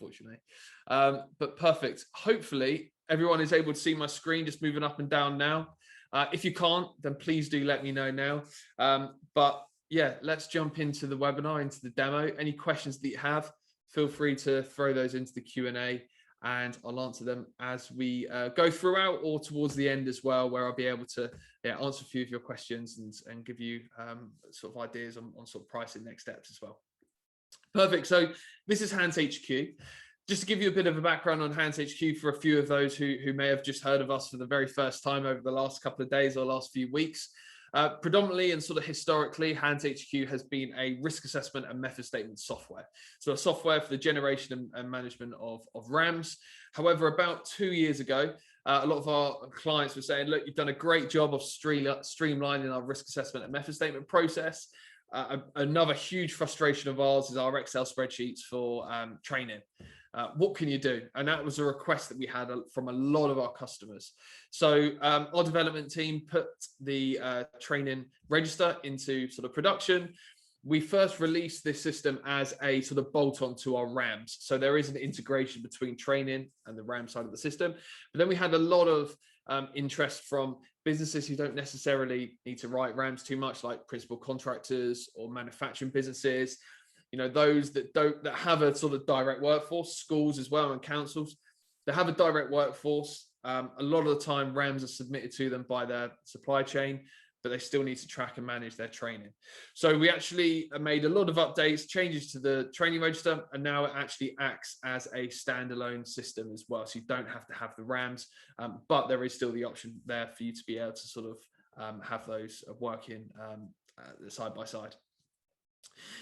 unfortunately. But perfect. Hopefully everyone is able to see my screen just moving up and down now. If you can't, then please do let me know now. But yeah, let's jump into the webinar, into the demo. Any questions that you have, feel free to throw those into the Q&A, and I'll answer them as we go throughout, or towards the end as well, where I'll be able to answer a few of your questions and give you sort of ideas on sort of pricing next steps as well. Perfect. So this is HandsHQ. Just to give you a bit of a background on HandsHQ for a few of those who may have just heard of us for the very first time over the last couple of days or last few weeks. Predominantly and sort of historically, HandsHQ has been a risk assessment and method statement software. So a software for the generation and management of RAMs. However, about 2 years ago, a lot of our clients were saying, look, you've done a great job of streamlining our risk assessment and method statement process. Another huge frustration of ours is our Excel spreadsheets for training. What can you do? And that was a request that we had from a lot of our customers. So our development team put the training register into sort of production. We first released this system as a sort of bolt-on to our RAMs. So there is an integration between training and the RAM side of the system. But then we had a lot of interest from businesses who don't necessarily need to write RAMs too much, like principal contractors or manufacturing businesses. You know, those that have a sort of direct workforce, schools as well, and councils, they have a direct workforce. A lot of the time RAMs are submitted to them by their supply chain, but they still need to track and manage their training. So we actually made a lot of updates, changes to the training register, and now it actually acts as a standalone system as well. So you don't have to have the RAMs, but there is still the option there for you to be able to sort of have those working side by side.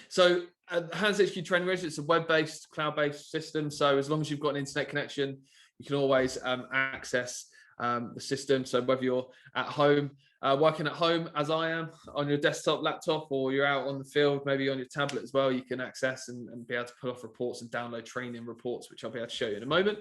So HandsHQ Training Register, it's a web-based, cloud-based system. So as long as you've got an internet connection, you can always access the system. So whether you're at home, working at home, as I am, on your desktop, laptop, or you're out on the field, maybe on your tablet as well, you can access and be able to pull off reports and download training reports, which I'll be able to show you in a moment.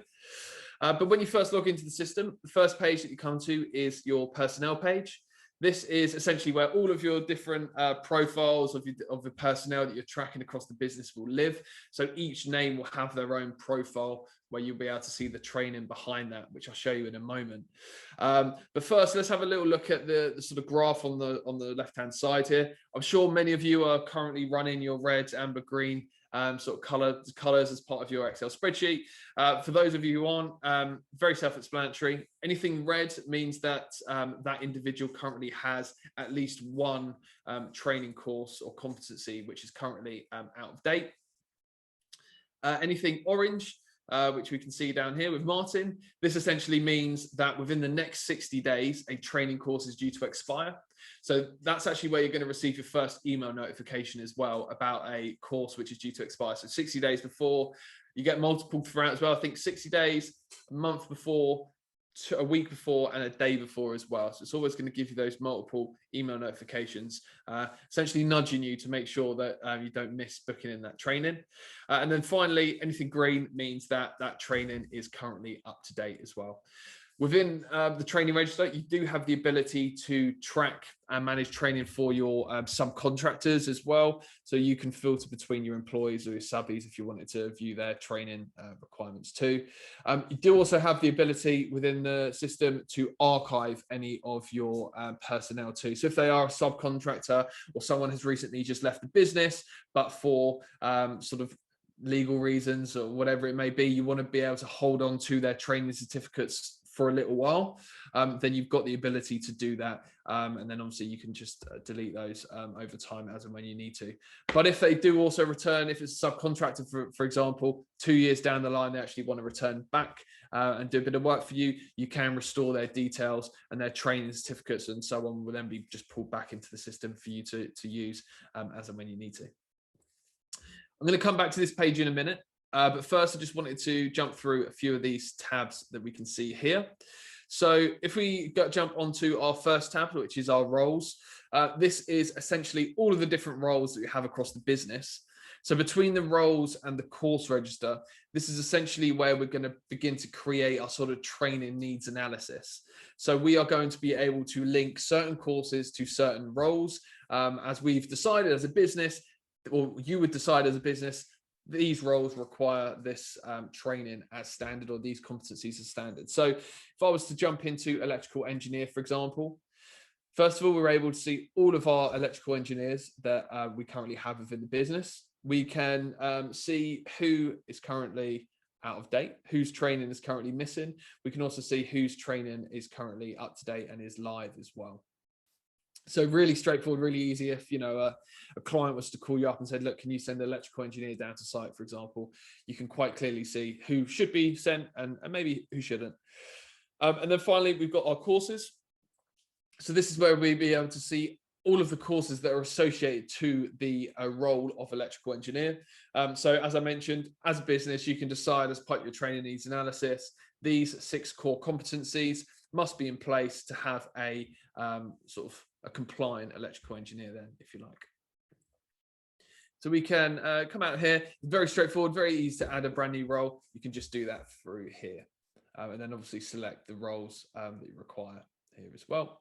But when you first log into the system, the first page that you come to is your personnel page. This is essentially where all of your different profiles of the personnel that you're tracking across the business will live. So each name will have their own profile where you'll be able to see the training behind that, which I'll show you in a moment. But first, let's have a little look at the sort of graph on the left-hand side here. I'm sure many of you are currently running your red, amber, green sort of colors as part of your Excel spreadsheet. For those of you who aren't, very self-explanatory. Anything red means that that individual currently has at least one training course or competency which is currently out of date. Anything orange, which we can see down here with Martin, this essentially means that within the next 60 days, a training course is due to expire. So that's actually where you're going to receive your first email notification as well about a course which is due to expire. So 60 days before, you get multiple throughout as well. I think 60 days, a month before, a week before, and a day before as well. So it's always going to give you those multiple email notifications, essentially nudging you to make sure that you don't miss booking in that training. And then finally, anything green means that that training is currently up to date as well. Within the training register, you do have the ability to track and manage training for your subcontractors as well. So you can filter between your employees or your subbies if you wanted to view their training requirements too. You do also have the ability within the system to archive any of your personnel too. So if they are a subcontractor or someone has recently just left the business, but for sort of legal reasons or whatever it may be, you want to be able to hold on to their training certificates for a little while, then you've got the ability to do that. And then obviously you can just delete those over time as and when you need to. But if they do also return, if it's a subcontractor, for example, 2 years down the line, they actually want to return back and do a bit of work for you, you can restore their details and their training certificates and so on will then be just pulled back into the system for you to use as and when you need to. I'm going to come back to this page in a minute. But first, I just wanted to jump through a few of these tabs that we can see here. So if we jump onto our first tab, which is our roles, this is essentially all of the different roles that we have across the business. So between the roles and the course register, this is essentially where we're going to begin to create our sort of training needs analysis. So we are going to be able to link certain courses to certain roles, as we've decided as a business, or you would decide as a business, these roles require this training as standard, or these competencies as standard. So if I was to jump into electrical engineer, for example, first of all, we're able to see all of our electrical engineers that we currently have within the business. We can see who is currently out of date, whose training is currently missing. We can also see whose training is currently up to date and is live as well. So really straightforward, really easy. If, you know, a client was to call you up and said, look, can you send an electrical engineer down to site, for example, you can quite clearly see who should be sent and maybe who shouldn't. And then finally, we've got our courses. So this is where we'll be able to see all of the courses that are associated to the role of electrical engineer. So as I mentioned, as a business, you can decide as part of your training needs analysis, these 6 core competencies must be in place to have a sort of a compliant electrical engineer then, if you like. So we can come out here, very straightforward, very easy to add a brand new role. You can just do that through here. And then obviously select the roles that you require here as well.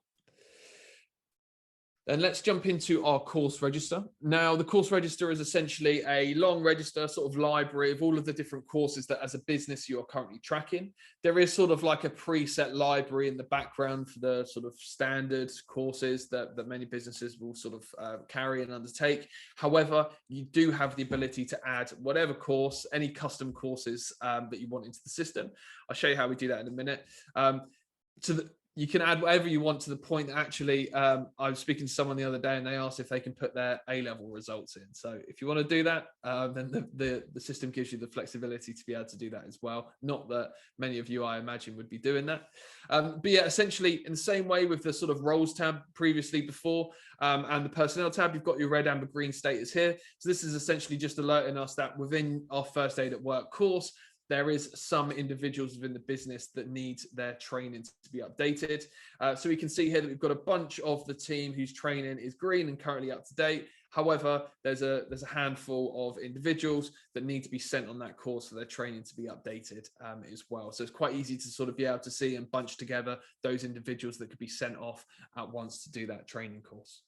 Then let's jump into our course register. Now, the course register is essentially a long register, sort of library of all of the different courses that as a business you're currently tracking. There is sort of like a preset library in the background for the sort of standard courses that many businesses will sort of carry and undertake. However, you do have the ability to add whatever course, any custom courses that you want into the system. I'll show you how we do that in a minute. You can add whatever you want, to the point that actually I was speaking to someone the other day and they asked if they can put their A-level results in. So if you want to do that, then the system gives you the flexibility to be able to do that as well. Not that many of you, I imagine, would be doing that. But yeah, essentially in the same way with the sort of roles tab previously before and the personnel tab, you've got your red, amber, green status here. So this is essentially just alerting us that within our first aid at work course, there is some individuals within the business that need their training to be updated. So we can see here that we've got a bunch of the team whose training is green and currently up to date. However, there's a handful of individuals that need to be sent on that course for their training to be updated as well. So it's quite easy to sort of be able to see and bunch together those individuals that could be sent off at once to do that training course.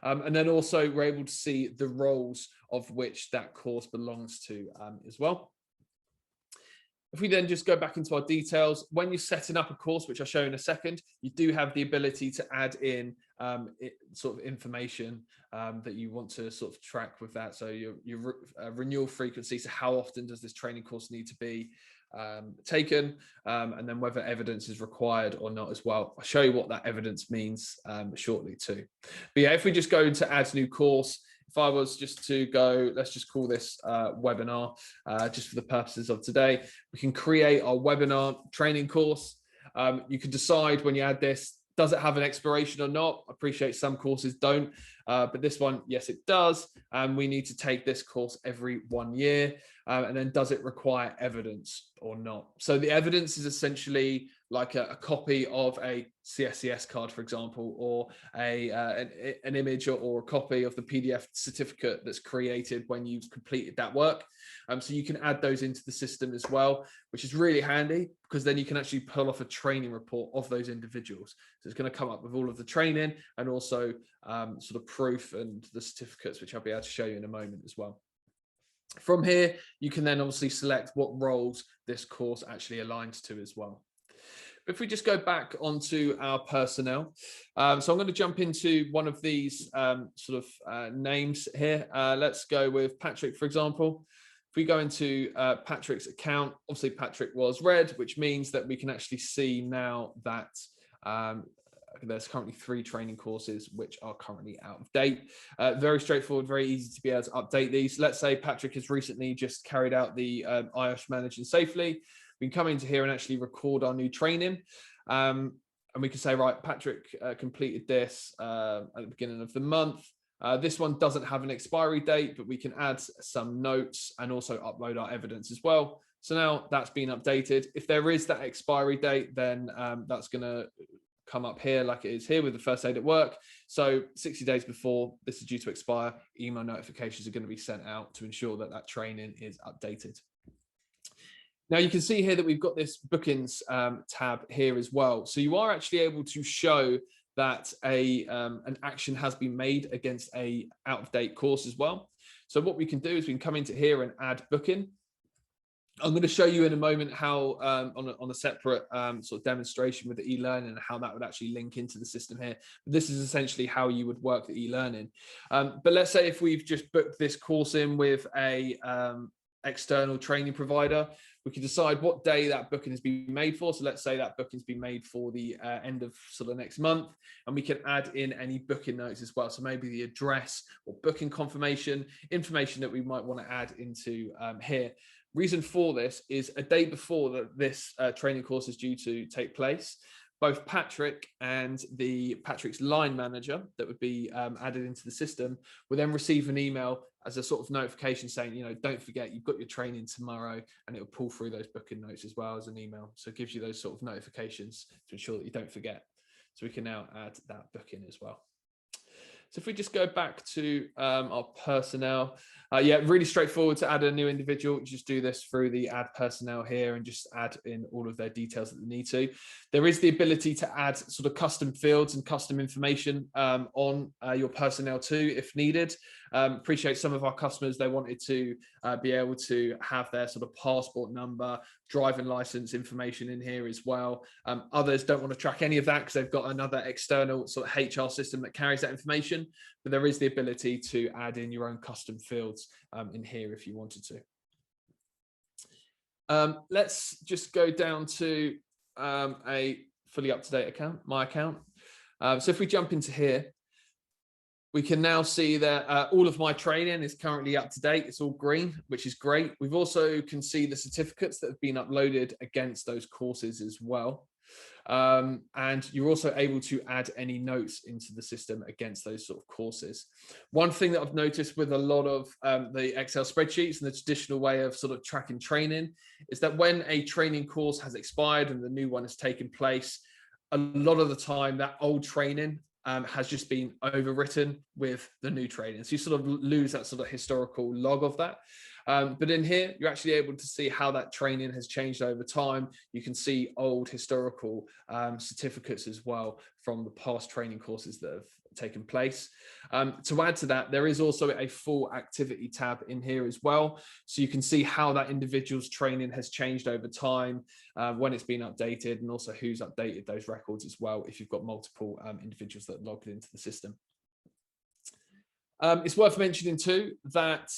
And then also we're able to see the roles of which that course belongs to as well. If we then just go back into our details, when you're setting up a course, which I'll show in a second, you do have the ability to add in sort of information that you want to sort of track with that. So your renewal frequency, so how often does this training course need to be taken, and then whether evidence is required or not as well. I'll show you what that evidence means shortly too. But yeah, if we just go into add new course, if I was just to go, let's just call this webinar, just for the purposes of today, we can create our webinar training course. You can decide when you add this, does it have an expiration or not? I appreciate some courses don't, but this one, yes, it does. And we need to take this course every 1 year. And then does it require evidence or not? So the evidence is essentially like a copy of a CSCS card, for example, or an image or a copy of the PDF certificate that's created when you've completed that work. So you can add those into the system as well, which is really handy because then you can actually pull off a training report of those individuals. So it's going to come up with all of the training and also sort of proof and the certificates, which I'll be able to show you in a moment as well. From here, you can then obviously select what roles this course actually aligns to as well. If we just go back onto our personnel, so I'm going to jump into one of these sort of names here. Let's go with Patrick, for example. If we go into Patrick's account, obviously Patrick was red, which means that we can actually see now that there's currently 3 training courses which are currently out of date. Very straightforward, very easy to be able to update these. Let's say Patrick has recently just carried out the IOSH Managing Safely. We can come into here and actually record our new training. And we can say, right, Patrick completed this at the beginning of the month. This one doesn't have an expiry date, but we can add some notes and also upload our evidence as well. So now that's been updated. If there is that expiry date, then that's going to come up here like it is here with the first aid at work. So 60 days before this is due to expire, email notifications are going to be sent out to ensure that that training is updated. Now you can see here that we've got this bookings tab here as well. So you are actually able to show that an action has been made against a out-of-date course as well. So what we can do is we can come into here and add booking. I'm going to show you in a moment how on a separate sort of demonstration with the e-learning and how that would actually link into the system here. But this is essentially how you would work the e-learning. But let's say if we've just booked this course in with a external training provider, we can decide what day that booking has been made for. So let's say that booking's been made for the end of sort of next month, and we can add in any booking notes as well. So maybe the address or booking confirmation, information that we might want to add into here. Reason for this is a day before that this training course is due to take place, both Patrick and Patrick's line manager that would be added into the system will then receive an email as a sort of notification saying, you know, don't forget you've got your training tomorrow, and it will pull through those booking notes as well as an email. So it gives you those sort of notifications to ensure that you don't forget. So we can now add that booking as well. So if we just go back to our personnel, yeah, really straightforward to add a new individual. You just do this through the add personnel here and just add in all of their details that they need to. There is the ability to add sort of custom fields and custom information on your personnel too, if needed. Appreciate some of our customers, they wanted to be able to have their sort of passport number, driving license information in here as well. Others don't want to track any of that because they've got another external sort of HR system that carries that information, but there is the ability to add in your own custom fields in here if you wanted to. Let's just go down to a fully up-to-date account, my account. So if we jump into here, we can now see that all of my training is currently up to date. It's all green, which is great. We've also can see the certificates that have been uploaded against those courses as well. And you're also able to add any notes into the system against those sort of courses. One thing that I've noticed with a lot of the Excel spreadsheets and the traditional way of sort of tracking training is that when a training course has expired and the new one has taken place, a lot of the time that old training has just been overwritten with the new training. So you sort of lose that sort of historical log of that. But in here, you're actually able to see how that training has changed over time. You can see old historical certificates as well from the past training courses that have taken place. To add to that, there is also a full activity tab in here as well. So you can see how that individual's training has changed over time, when it's been updated, and also who's updated those records as well if you've got multiple individuals that are logged into the system. It's worth mentioning too that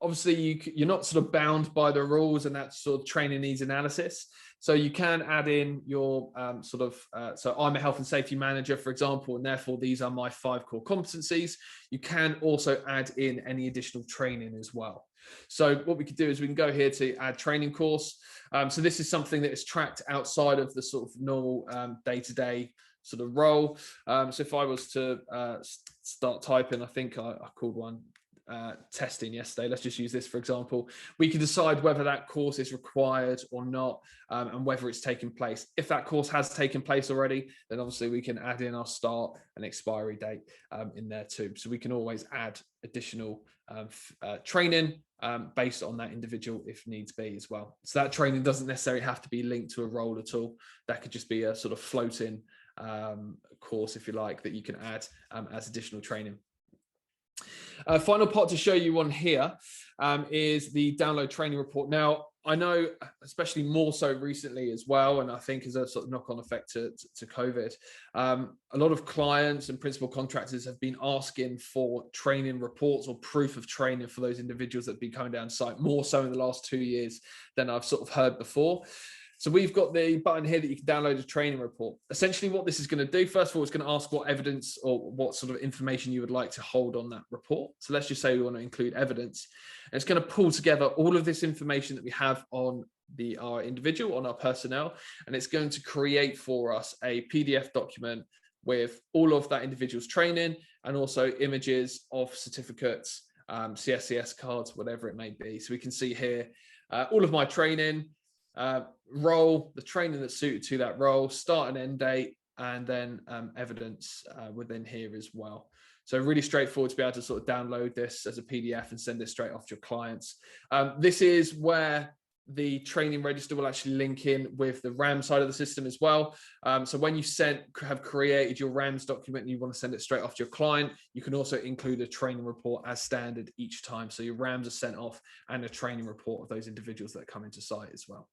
obviously you're not sort of bound by the rules and that sort of training needs analysis. So you can add in your so I'm a health and safety manager, for example, and therefore these are my 5 core competencies. You can also add in any additional training as well. So what we could do is we can go here to add training course. So this is something that is tracked outside of the sort of normal day-to-day sort of role. So if I was to start typing, I think I called one testing yesterday. Let's just use this for example. We can decide whether that course is required or not, and whether it's taken place. If that course has taken place already, then obviously we can add in our start and expiry date in there too. So we can always add additional training based on that individual if needs be as well. So that training doesn't necessarily have to be linked to a role at all. That could just be a sort of floating course, if you like, that you can add as additional training. Final part to show you on here is the download training report. Now, I know, especially more so recently as well, and I think as a sort of knock-on effect to COVID, a lot of clients and principal contractors have been asking for training reports or proof of training for those individuals that have been coming down site, more so in the last 2 years than I've sort of heard before. So we've got the button here that you can download a training report. Essentially what this is going to do, first of all, it's going to ask what evidence or what sort of information you would like to hold on that report. So let's just say we want to include evidence. And it's going to pull together all of this information that we have on our individual, on our personnel, and it's going to create for us a PDF document with all of that individual's training and also images of certificates, CSCS cards, whatever it may be. So we can see here all of my training, role, the training that's suited to that role, start and end date, and then evidence within here as well. So really straightforward to be able to sort of download this as a PDF and send it straight off to your clients. This is where the training register will actually link in with the RAM side of the system as well. So when you have created your RAMs document and you want to send it straight off to your client, you can also include a training report as standard each time. So your RAMs are sent off and a training report of those individuals that come into site as well.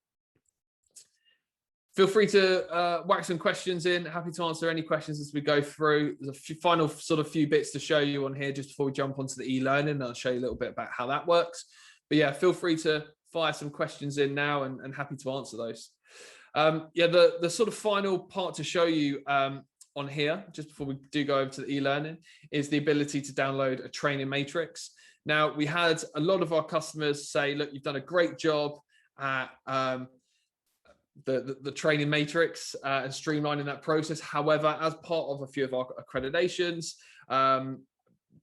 Feel free to whack some questions in. Happy to answer any questions as we go through. There's a final sort of few bits to show you on here just before we jump onto the e-learning. I'll show you a little bit about how that works. But yeah, feel free to fire some questions in now and happy to answer those. Yeah, the sort of final part to show you on here, just before we do go over to the e-learning, is the ability to download a training matrix. Now, we had a lot of our customers say, look, you've done a great job at the training matrix and streamlining that process. However, as part of a few of our accreditations,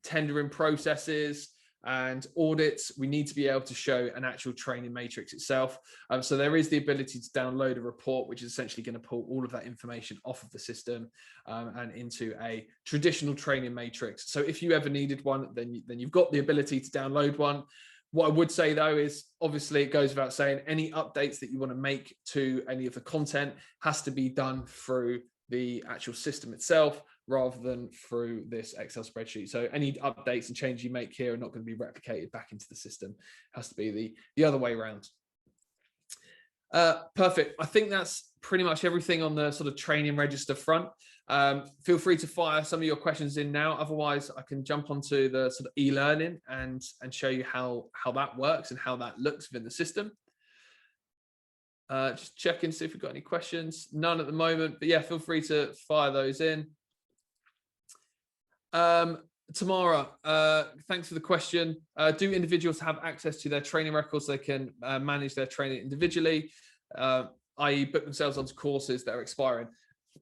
tendering processes and audits, we need to be able to show an actual training matrix itself. So there is the ability to download a report, which is essentially going to pull all of that information off of the system and into a traditional training matrix. So if you ever needed one, then you've got the ability to download one. What I would say though is, obviously it goes without saying, any updates that you want to make to any of the content has to be done through the actual system itself rather than through this Excel spreadsheet. So any updates and changes you make here are not going to be replicated back into the system. It has to be the other way around. Perfect. I think that's pretty much everything on the sort of training register front. Feel free to fire some of your questions in now. Otherwise, I can jump onto the sort of e-learning and show you how that works and how that looks within the system. Just check and see if we've got any questions. None at the moment, but yeah, feel free to fire those in. Tamara, thanks for the question. Do individuals have access to their training records so they can manage their training individually, i.e. book themselves onto courses that are expiring?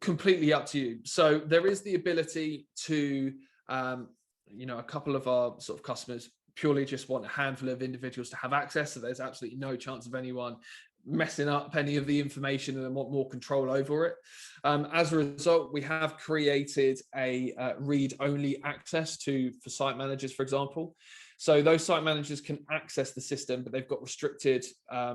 Completely up to you. So there is the ability to, a couple of our sort of customers purely just want a handful of individuals to have access. So there's absolutely no chance of anyone messing up any of the information and want more control over it. As a result, we have created a read-only access for site managers, for example. So those site managers can access the system, but they've got restricted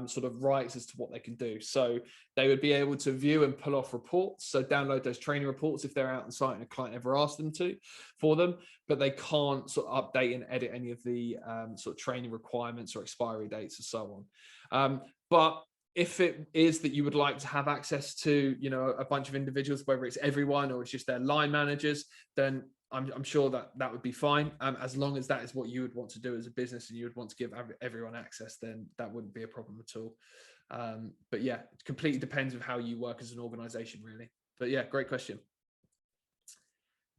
sort of rights as to what they can do. So they would be able to view and pull off reports, so download those training reports if they're out on site and a client ever asked them to for them, but they can't sort of update and edit any of the sort of training requirements or expiry dates and so on. But if it is that you would like to have access to, a bunch of individuals, whether it's everyone or it's just their line managers, then I'm sure that would be fine. As long as that is what you would want to do as a business and you would want to give everyone access, then that wouldn't be a problem at all. But yeah, it completely depends on how you work as an organization, really. But yeah, great question.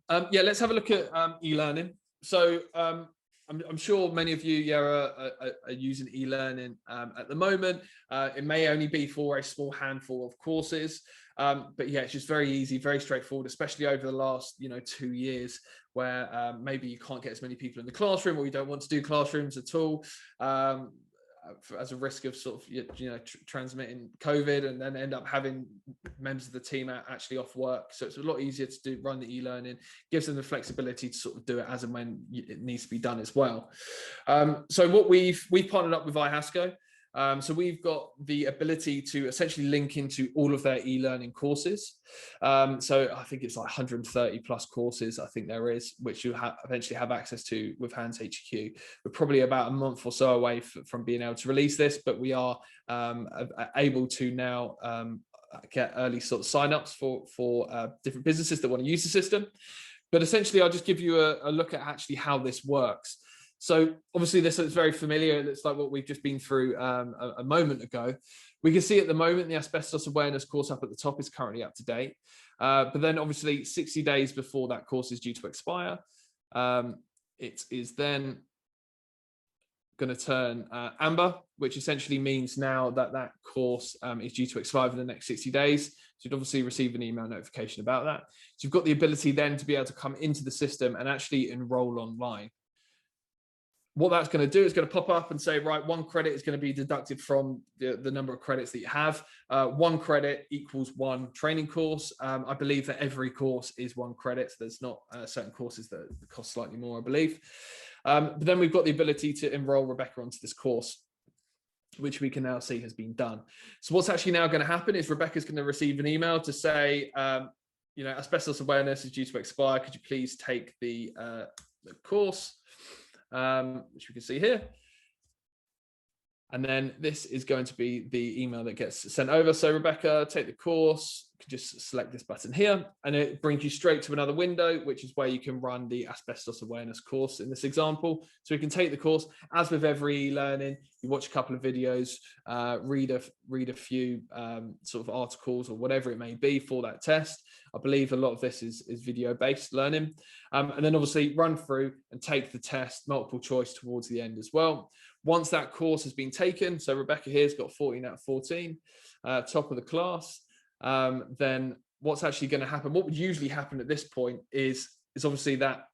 Yeah, let's have a look at e-learning. So I'm sure many of you are using e-learning at the moment. It may only be for a small handful of courses, but yeah, it's just very easy, very straightforward, especially over the last 2 years where maybe you can't get as many people in the classroom or you don't want to do classrooms at all as a risk of sort of transmitting COVID and then end up having members of the team actually off work. So it's a lot easier to run the e-learning, gives them the flexibility to sort of do it as and when it needs to be done as well. So what we've partnered up with HandsHQ. So we've got the ability to essentially link into all of their e-learning courses. So I think it's like 130 plus courses, I think there is, which you eventually have access to with HandsHQ. We're probably about a month or so away from being able to release this, but we are able to now get early sort of signups for different businesses that want to use the system. But essentially, I'll just give you a look at actually how this works. So obviously this is very familiar. It's like what we've just been through a moment ago. We can see at the moment the asbestos awareness course up at the top is currently up to date. But then obviously 60 days before that course is due to expire, it is then going to turn amber, which essentially means now that that course is due to expire for the next 60 days. So you'd obviously receive an email notification about that. So you've got the ability then to be able to come into the system and actually enroll online. What that's going to do is going to pop up and say, right, 1 credit is going to be deducted from the number of credits that you have. 1 credit equals 1 training course. I believe that every course is 1 credit. So there's not certain courses that cost slightly more, I believe. But then we've got the ability to enroll Rebecca onto this course. which we can now see has been done. So what's actually now going to happen is Rebecca's going to receive an email to say, you know, asbestos awareness is due to expire. Could you please take the course, which we can see here. And then this is going to be the email that gets sent over. So Rebecca, take the course. You can just select this button here, and it brings you straight to another window, which is where you can run the asbestos awareness course in this example. So you can take the course. As with every e-learning, you watch a couple of videos, read a few sort of articles or whatever it may be for that test. I believe a lot of this is video-based learning. And then obviously run through and take the test, multiple choice towards the end as well. Once that course has been taken, so Rebecca here's got 14 out of 14, top of the class, then what's actually going to happen, what would usually happen at this point is obviously that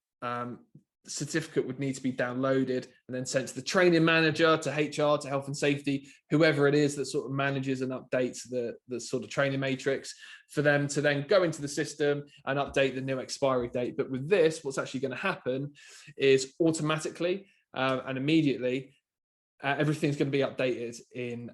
certificate would need to be downloaded and then sent to the training manager, to HR, to health and safety, whoever it is that sort of manages and updates the sort of training matrix, for them to then go into the system and update the new expiry date. But with this, what's actually going to happen is automatically and immediately, everything's going to be updated in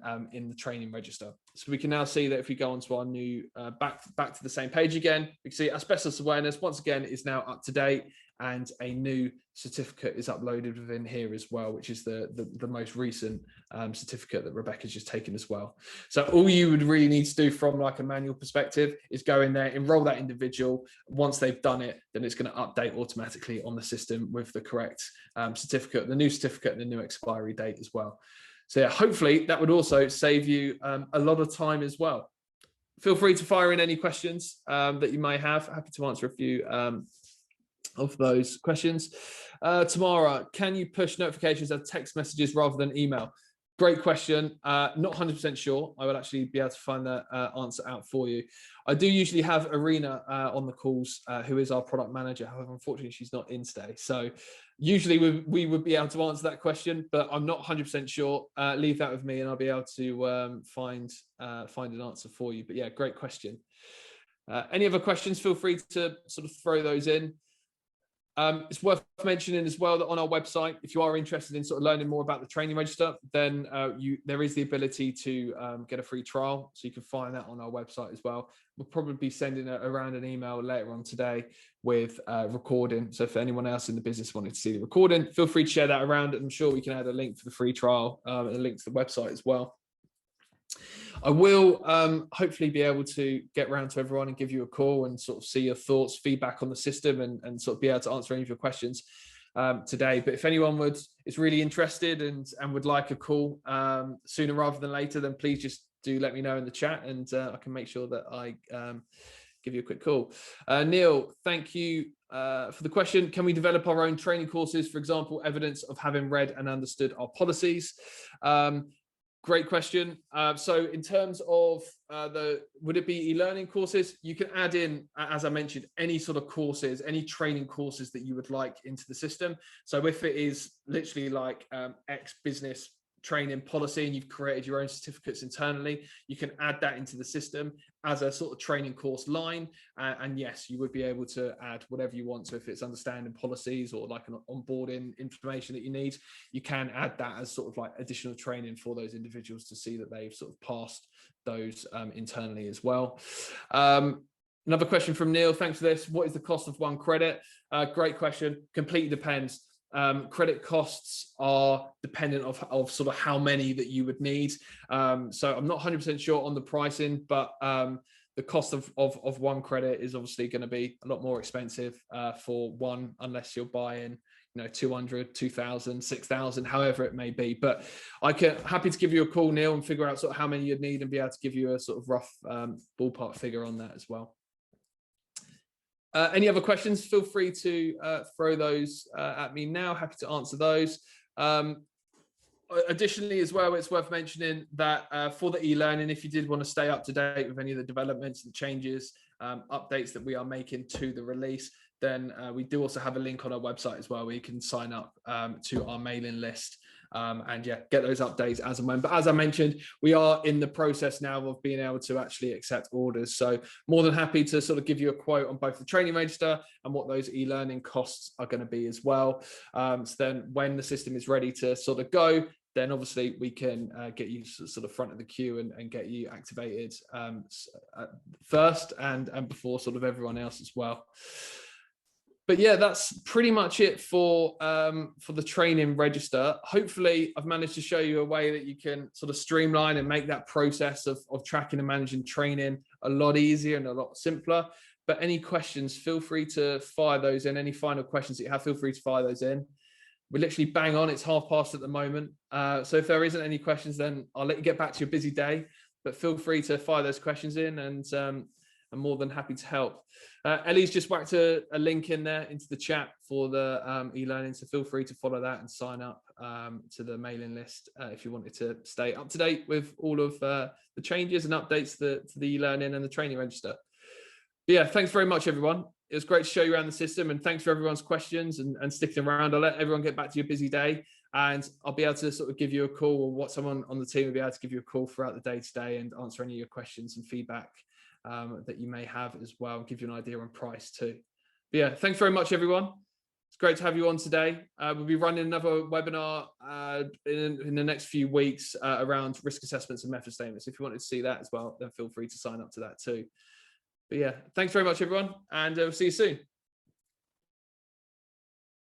the training register. So we can now see that if we go onto our new back to the same page again, we can see asbestos awareness once again is now up to date, and a new certificate is uploaded within here as well, which is the most recent certificate that Rebecca's just taken as well. So all you would really need to do from like a manual perspective is go in there, enroll that individual. Once they've done it, then it's going to update automatically on the system with the correct certificate, the new certificate, and the new expiry date as well. So yeah, hopefully that would also save you a lot of time as well. Feel free to fire in any questions that you may have. Happy to answer a few of those questions. Tamara, can you push notifications as text messages rather than email? Great question. Not 100% sure. I would actually be able to find that answer out for you. I do usually have Arena on the calls, who is our product manager. However, unfortunately, she's not in today. So usually we would be able to answer that question, but I'm not 100% sure. Leave that with me and I'll be able to find an answer for you. But yeah, great question. Any other questions? Feel free to sort of throw those in. It's worth mentioning as well that on our website, if you are interested in sort of learning more about the training register, then there is the ability to get a free trial. So you can find that on our website as well. We'll probably be sending around an email later on today with recording. So if anyone else in the business wanted to see the recording, feel free to share that around. I'm sure we can add a link for the free trial and a link to the website as well. I will hopefully be able to get around to everyone and give you a call and sort of see your thoughts, feedback on the system, and sort of be able to answer any of your questions today. But if anyone is really interested and would like a call sooner rather than later, then please just do let me know in the chat, and I can make sure that I give you a quick call. Neil, thank you for the question. Can we develop our own training courses, for example, evidence of having read and understood our policies? Great question. So in terms of would it be e-learning courses? You can add in, as I mentioned, any sort of courses, any training courses that you would like into the system. So if it is literally like X business training policy and you've created your own certificates internally, you can add that into the system as a sort of training course line. And yes, you would be able to add whatever you want. So if it's understanding policies or like an onboarding information that you need, you can add that as sort of like additional training for those individuals to see that they've sort of passed those internally as well. Another question from Neil. Thanks for this. What is the cost of one credit? Great question. Completely depends. Credit costs are dependent of sort of how many that you would need. So I'm not 100% sure on the pricing, but the cost of one credit is obviously going to be a lot more expensive for one, unless you're buying, 200, 2,000, 6,000, however it may be. But happy to give you a call, Neil, and figure out sort of how many you'd need and be able to give you a sort of rough ballpark figure on that as well. Any other questions? Feel free to throw those at me now. Happy to answer those. Additionally, as well, it's worth mentioning that for the e-learning, if you did want to stay up to date with any of the developments and changes, updates that we are making to the release, then we do also have a link on our website as well where you can sign up to our mailing list. And yeah, get those updates as and when. But as I mentioned, we are in the process now of being able to actually accept orders. So more than happy to sort of give you a quote on both the training register and what those e-learning costs are going to be as well. So then when the system is ready to sort of go, then obviously we can get you sort of front of the queue and get you activated first and before sort of everyone else as well. But yeah, that's pretty much it for the training register. Hopefully I've managed to show you a way that you can sort of streamline and make that process of tracking and managing training a lot easier and a lot simpler. But any questions, feel free to fire those in. Any final questions that you have, feel free to fire those in. We're literally bang on. It's past at the moment. So if there isn't any questions, then I'll let you get back to your busy day. But feel free to fire those questions in, and I'm more than happy to help. Ellie's just whacked a link in there into the chat for the e-learning. So feel free to follow that and sign up to the mailing list if you wanted to stay up to date with all of the changes and updates to the e-learning and the training register. But yeah, thanks very much, everyone. It was great to show you around the system, and thanks for everyone's questions and sticking around. I'll let everyone get back to your busy day, and I'll be able to sort of give you a call, or what someone on the team will be able to give you a call throughout the day today and answer any of your questions and feedback that you may have as well, and give you an idea on price too. But yeah, thanks very much, everyone. It's great to have you on today. We'll be running another webinar in the next few weeks around risk assessments and method statements. If you wanted to see that as well, then feel free to sign up to that too. But yeah, thanks very much, everyone, and we'll see you soon.